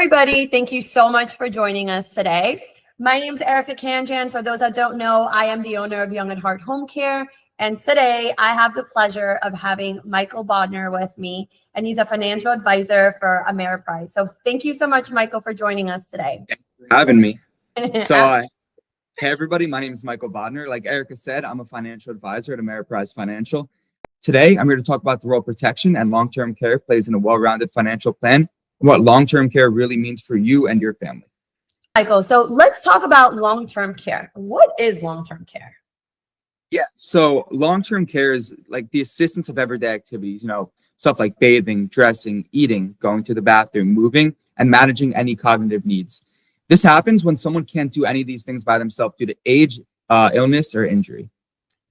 everybody. Thank you so much for joining us today. My name is Erica Kanjan. For those that don't know, I am the owner of Young at Heart Home Care. And today I have the pleasure of having Michael Bodner with me, and he's a financial advisor for Ameriprise. So thank you so much, Michael, for joining us today. Thanks for having me. Hey everybody, my name is Michael Bodner. Like Erica said, I'm a financial advisor at Ameriprise Financial. Today, I'm here to talk about the role protection and long-term care plays in a well-rounded financial plan, and what long-term care really means for you and your family. Michael, so let's talk about long-term care. What is long-term care? Yeah, so long-term care is like the assistance of everyday activities, stuff like bathing, dressing, eating, going to the bathroom, moving, and managing any cognitive needs. This happens when someone can't do any of these things by themselves due to age, illness, or injury.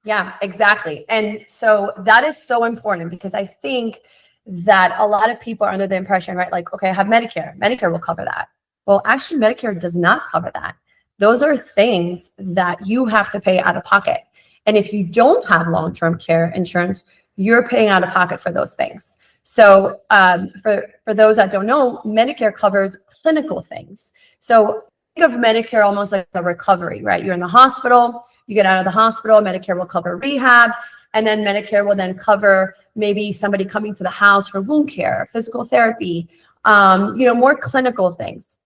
Yeah, exactly. And so that is so important because I think that a lot of people are under the impression, right? Like, okay, I have Medicare. Medicare will cover that. Well, actually, Medicare does not cover that. Those are things that you have to pay out of pocket. And if you don't have long-term care insurance, you're paying out of pocket for those things. So for those that don't know, Medicare covers clinical things. So think of Medicare almost like a recovery, right? You're in the hospital, you get out of the hospital, Medicare will cover rehab, and then Medicare will then cover maybe somebody coming to the house for wound care, physical therapy, more clinical things.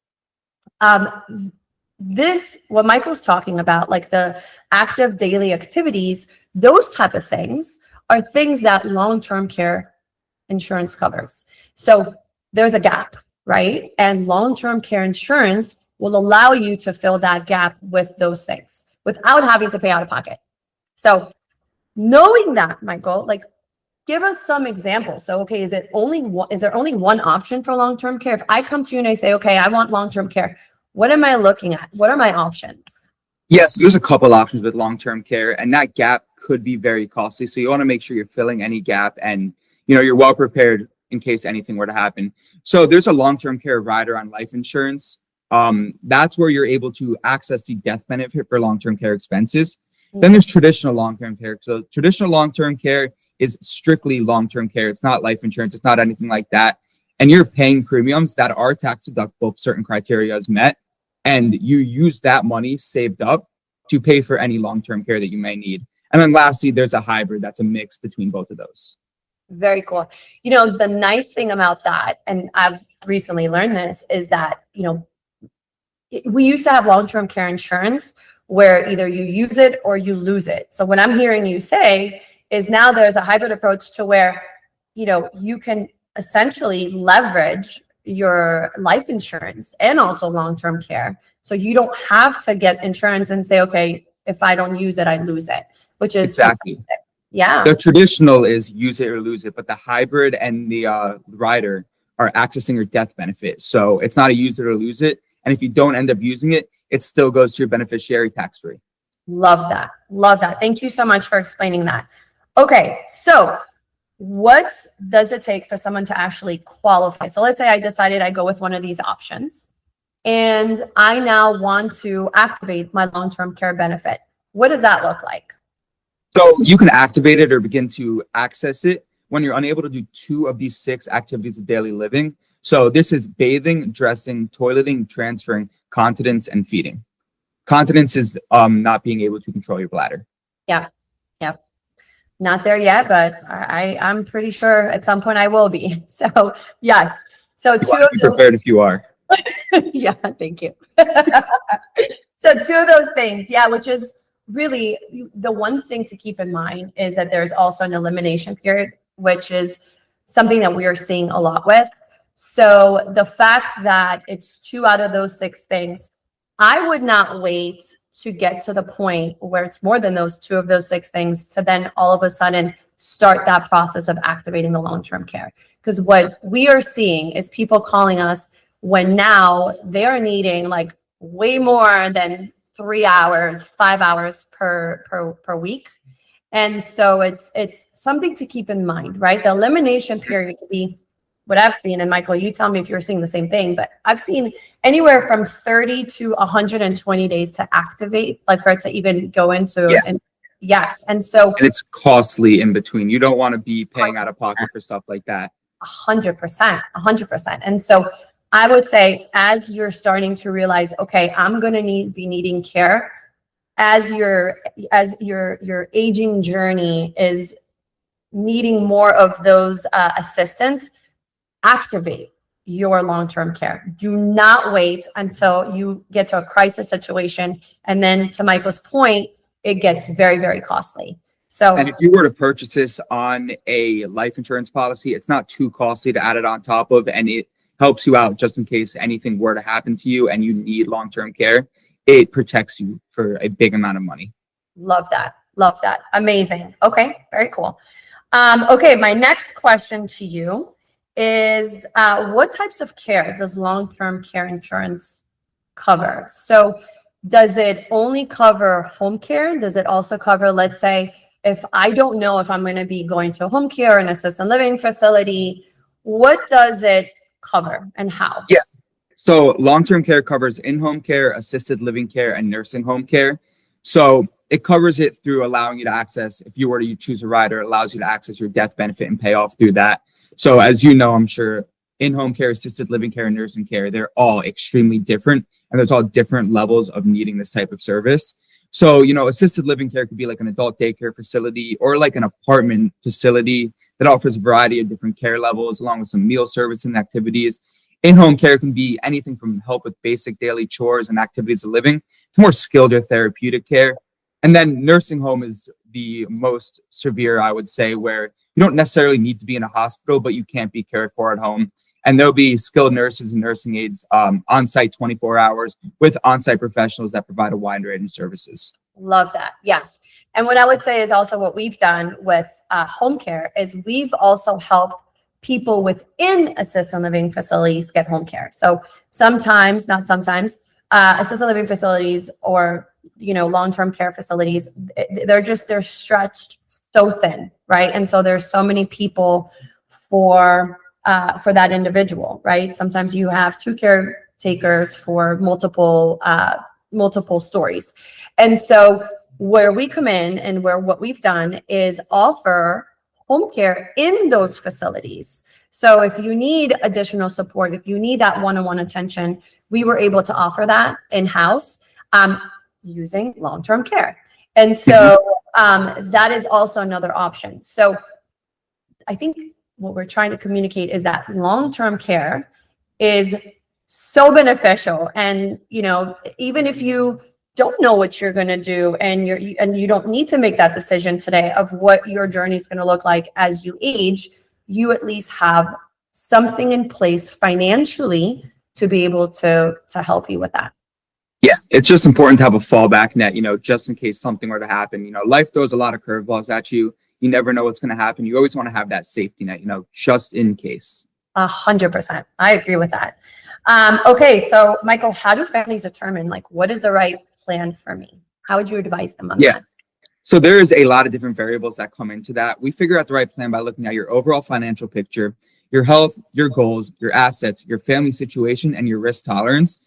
What Michael's talking about, like the active daily activities, those type of things are things that long-term care insurance covers. So there's a gap, right? And long-term care insurance will allow you to fill that gap with those things without having to pay out of pocket. So knowing that, Michael, like give us some examples. So, okay, is there only one option for long-term care? If I come to you and I say, okay, I want long-term care, what am I looking at? What are my options? Yes, there's a couple options with long-term care, and that gap could be very costly. So you want to make sure you're filling any gap and you're well prepared in case anything were to happen. So there's a long-term care rider on life insurance. That's where you're able to access the death benefit for long-term care expenses. Mm-hmm. Then there's traditional long-term care. So traditional long-term care is strictly long-term care. It's not life insurance. It's not anything like that. And you're paying premiums that are tax deductible if certain criteria is met. And you use that money saved up to pay for any long-term care that you may need. And then lastly, there's a hybrid that's a mix between both of those. Very cool. The nice thing about that, and I've recently learned this, is that, we used to have long-term care insurance where either you use it or you lose it. So what I'm hearing you say is now there's a hybrid approach to where, you can essentially leverage your life insurance and also long-term care. So you don't have to get insurance and say, okay, if I don't use it, I lose it, which is exactly. Yeah. The traditional is use it or lose it, but the hybrid and the rider are accessing your death benefit. So it's not a use it or lose it. And if you don't end up using it, it still goes to your beneficiary tax-free. Love that. Love that. Thank you so much for explaining that. Okay. So what does it take for someone to actually qualify? So let's say I decided I go with one of these options and I now want to activate my long-term care benefit. What does that look like? So you can activate it or begin to access it when you're unable to do 2 of these 6 activities of daily living. So this is bathing, dressing, toileting, transferring, continence, and feeding. Continence is not being able to control your bladder. Yeah. Yep. Not there yet, but I'm pretty sure at some point I will be. So yes. So you want to be prepared if you are. Yeah, thank you. So 2 of those things, yeah, which is really the one thing to keep in mind is that there's also an elimination period, which is something that we are seeing a lot with. So the fact that it's 2 out of those 6 things, I would not wait to get to the point where it's more than those 2 of those 6 things to then all of a sudden start that process of activating the long-term care. Because what we are seeing is people calling us when now they're needing like way more than 3 hours, 5 hours per week. And so it's something to keep in mind, right? The elimination period could be what I've seen, and Michael, you tell me if you're seeing the same thing, but I've seen anywhere from 30 to 120 days to activate, like for it to even go into. Yeah. Yes. And it's costly in between. You don't want to be paying out of pocket for stuff like that. 100%. And so I would say as you're starting to realize, okay, I'm going to be needing care as your aging journey is needing more of those assistance, activate your long-term care. Do not wait until you get to a crisis situation. And then to Michael's point, it gets very, very costly. So, and if you were to purchase this on a life insurance policy, it's not too costly to add it on top of, and it helps you out just in case anything were to happen to you and you need long-term care. It protects you for a big amount of money. Love that. Love that. Amazing. Okay. Very cool. Okay. My next question to you is, what types of care does long-term care insurance cover? So does it only cover home care? Does it also cover, let's say, if I don't know if I'm going to be going to a home care or an assisted living facility, what does it cover and how? Yeah. So long-term care covers in-home care, assisted living care, and nursing home care. So it covers it through allowing you to access, if you were to choose a rider, it allows you to access your death benefit and pay off through that. So as you know, I'm sure in-home care, assisted living care, and nursing care, they're all extremely different, and there's all different levels of needing this type of service. So, assisted living care could be like an adult daycare facility or like an apartment facility that offers a variety of different care levels, along with some meal service and activities. In-home care can be anything from help with basic daily chores and activities of living to more skilled or therapeutic care. And then nursing home is the most severe, I would say, where you don't necessarily need to be in a hospital, but you can't be cared for at home. And there'll be skilled nurses and nursing aides on site 24 hours with on-site professionals that provide a wide range of services. Love that. Yes. And what I would say is also what we've done with home care is we've also helped people within assisted living facilities get home care. So sometimes, not sometimes, assisted living facilities or, long-term care facilities, they're stretched so thin, right? And so there's so many people for that individual, right? Sometimes you have two caretakers for multiple stories. And so where we come in and what we've done is offer home care in those facilities. So if you need additional support, if you need that one-on-one attention, we were able to offer that in-house using long-term care. And so that is also another option. So I think what we're trying to communicate is that long-term care is so beneficial. And, even if you don't know what you're going to do and you don't need to make that decision today of what your journey is going to look like as you age, you at least have something in place financially to be able to help you with that. Yeah, it's just important to have a fallback net, just in case something were to happen. Life throws a lot of curveballs at you. You never know what's going to happen. You always want to have that safety net, just in case. 100%. I agree with that. Okay, so Michael, how do families determine what is the right plan for me? How would you advise them on that? So there's a lot of different variables that come into that. We figure out the right plan by looking at your overall financial picture, your health, your goals, your assets, your family situation, and your risk tolerance.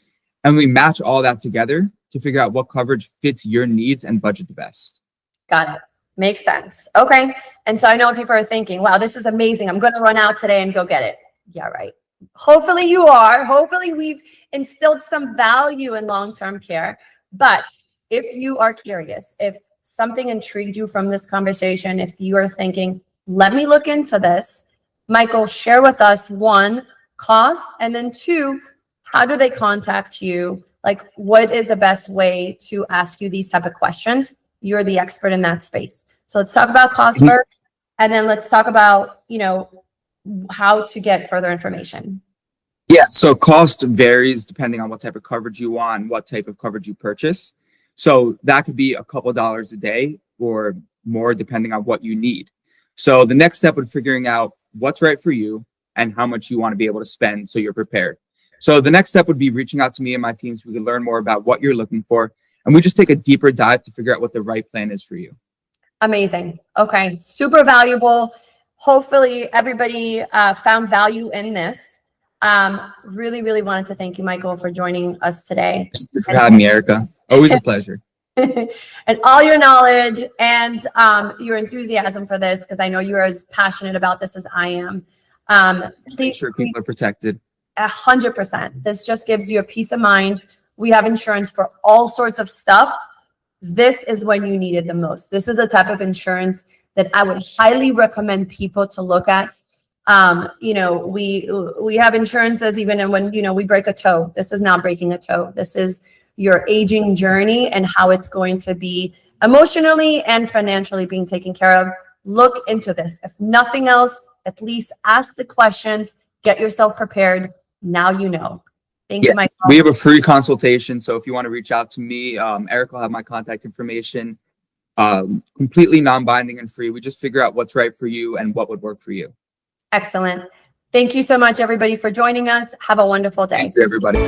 And we match all that together to figure out what coverage fits your needs and budget the best. Got it. Makes sense. Okay. And so I know people are thinking, wow, this is amazing. I'm going to run out today and go get it. Yeah, right. Hopefully you are. Hopefully we've instilled some value in long-term care. But if you are curious, if something intrigued you from this conversation, if you are thinking, let me look into this, Michael, share with us, one, cost, and then two, how do they contact you? What is the best way to ask you these type of questions? You're the expert in that space. So let's talk about cost first, and then let's talk about, how to get further information. Yeah, so cost varies depending on what type of coverage you want, what type of coverage you purchase. So that could be a couple dollars a day or more depending on what you need. So the next step would figuring out what's right for you and how much you want to be able to spend so you're prepared. So the next step would be reaching out to me and my team so we can learn more about what you're looking for. And we just take a deeper dive to figure out what the right plan is for you. Amazing. Okay. Super valuable. Hopefully everybody found value in this. Really, really wanted to thank you, Michael, for joining us today. Thanks for having me, Erica. Always a pleasure. And all your knowledge and your enthusiasm for this, because I know you're as passionate about this as I am. Please make sure people are protected. 100%. This just gives you a peace of mind. We have insurance for all sorts of stuff. This is when you need it the most. This is a type of insurance that I would highly recommend people to look at. We have insurances even when, we break a toe. This is not breaking a toe. This is your aging journey and how it's going to be emotionally and financially being taken care of. Look into this. If nothing else, at least ask the questions, get yourself prepared. Now you know. Thank you, Michael. We have a free consultation. So if you want to reach out to me, Eric will have my contact information. Completely non-binding and free. We just figure out what's right for you and what would work for you. Excellent. Thank you so much, everybody, for joining us. Have a wonderful day. Thank you, everybody.